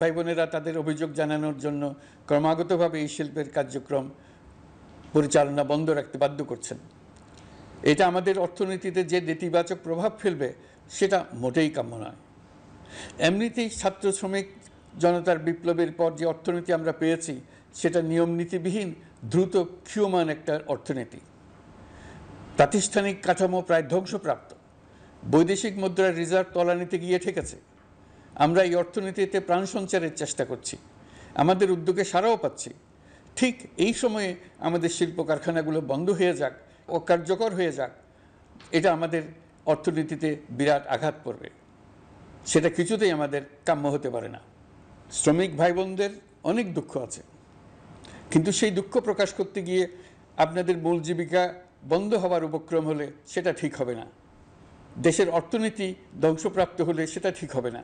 ভাই বোনেরা তাদের অভিযোগ জানানোর জন্য ক্রমাগতভাবে এই শিল্পের কার্যক্রম পরিচালনা বন্ধ রাখতে বাধ্য করছেন। এটা আমাদের অর্থনীতিতে যে নেতিবাচক প্রভাব ফেলবে সেটা মোটেই কাম্য নয়। এমনিতেই ছাত্র শ্রমিক জনতার বিপ্লবের পর যে অর্থনীতি আমরা পেয়েছি সেটা নিয়ম নীতিবিহীন দ্রুত ক্ষীয়মান একটা অর্থনীতি। প্রাতিষ্ঠানিক কাঠামো প্রায় ধ্বংসপ্রাপ্ত। বৈদেশিক মুদ্রার রিজার্ভ তলানিতে গিয়ে ঠেকেছে। আমরা এই অর্থনীতিতে প্রাণ সঞ্চারের চেষ্টা করছি, আমাদের উদ্যোগে সাড়াও পাচ্ছি। ঠিক এই সময়ে আমাদের শিল্প কারখানাগুলো বন্ধ হয়ে যাক, অকার্যকর হয়ে যাক, এটা আমাদের অর্থনীতিতে বিরাট আঘাত পড়বে। সেটা কিছুতেই আমাদের কাম্য হতে পারে না। শ্রমিক ভাই বোনদের অনেক দুঃখ আছে, কিন্তু সেই দুঃখ প্রকাশ করতে গিয়ে আপনাদের মূল জীবিকা বন্ধ হওয়ার উপক্রম হলে সেটা ঠিক হবে না। দেশের অর্থনীতি ধ্বংসপ্রাপ্ত হলে সেটা ঠিক হবে না।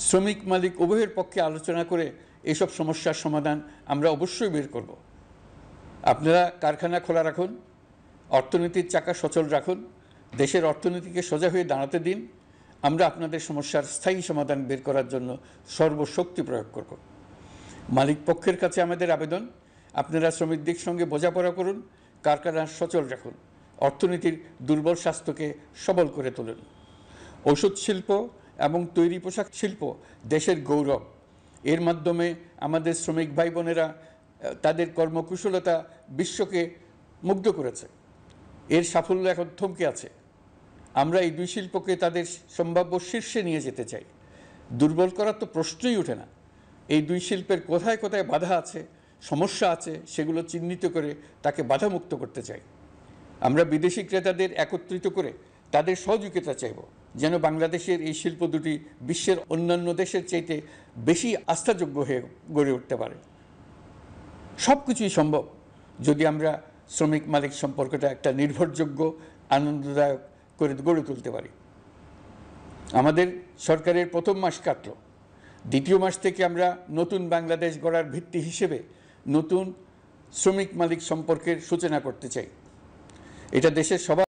শ্রমিক মালিক উভয়ের পক্ষে আলোচনা করে এসব সমস্যার সমাধান আমরা অবশ্যই বের করব। আপনারা কারখানা খোলা রাখুন, অর্থনীতির চাকা সচল রাখুন, দেশের অর্থনীতিকে সোজা হয়ে দাঁড়াতে দিন। আমরা আপনাদের সমস্যার স্থায়ী সমাধান বের করার জন্য সর্বশক্তি প্রয়োগ করব। মালিক পক্ষের কাছে আমাদের আবেদন, আপনারা শ্রমিকদের সঙ্গে বোঝাপড়া করুন, কারখানা সচল রাখুন, অর্থনীতির দুর্বল স্বাস্থ্যকে সবল করে তুলুন। ঔষধ শিল্প এবং তৈরি পোশাক শিল্প দেশের গৌরব। এর মাধ্যমে আমাদের শ্রমিক ভাই বোনেরা তাদের কর্মকুশলতা বিশ্বকে মুগ্ধ করেছে। এর সাফল্য এখন থমকে আছে। আমরা এই দুই শিল্পকে তাদের সম্ভাব্য শীর্ষে নিয়ে যেতে চাই। দুর্বল করার তো প্রশ্নই ওঠে না। এই দুই শিল্পের কোথায় কোথায় বাধা আছে, সমস্যা আছে, সেগুলো চিহ্নিত করে তাকে বাধামুক্ত করতে চাই। আমরা বিদেশি ক্রেতাদের একত্রিত করে তাদের সহযোগিতা চাইব, যেন বাংলাদেশের এই শিল্প দুটি বিশ্বের অন্যান্য দেশের চাইতে বেশি আস্থাযোগ্য হয়ে গড়ে উঠতে পারে। সব কিছুই সম্ভব যদি আমরা শ্রমিক মালিক সম্পর্কটা একটা নির্ভরযোগ্য, আনন্দদায়ক করে গড়ে তুলতে পারি। আমাদের সরকারের প্রথম মাস কাটল, দ্বিতীয় মাস থেকে আমরা নতুন বাংলাদেশ গড়ার ভিত্তি হিসেবে নতুন শ্রমিক মালিক সম্পর্কের সূচনা করতে চাই। এটা দেশের সবার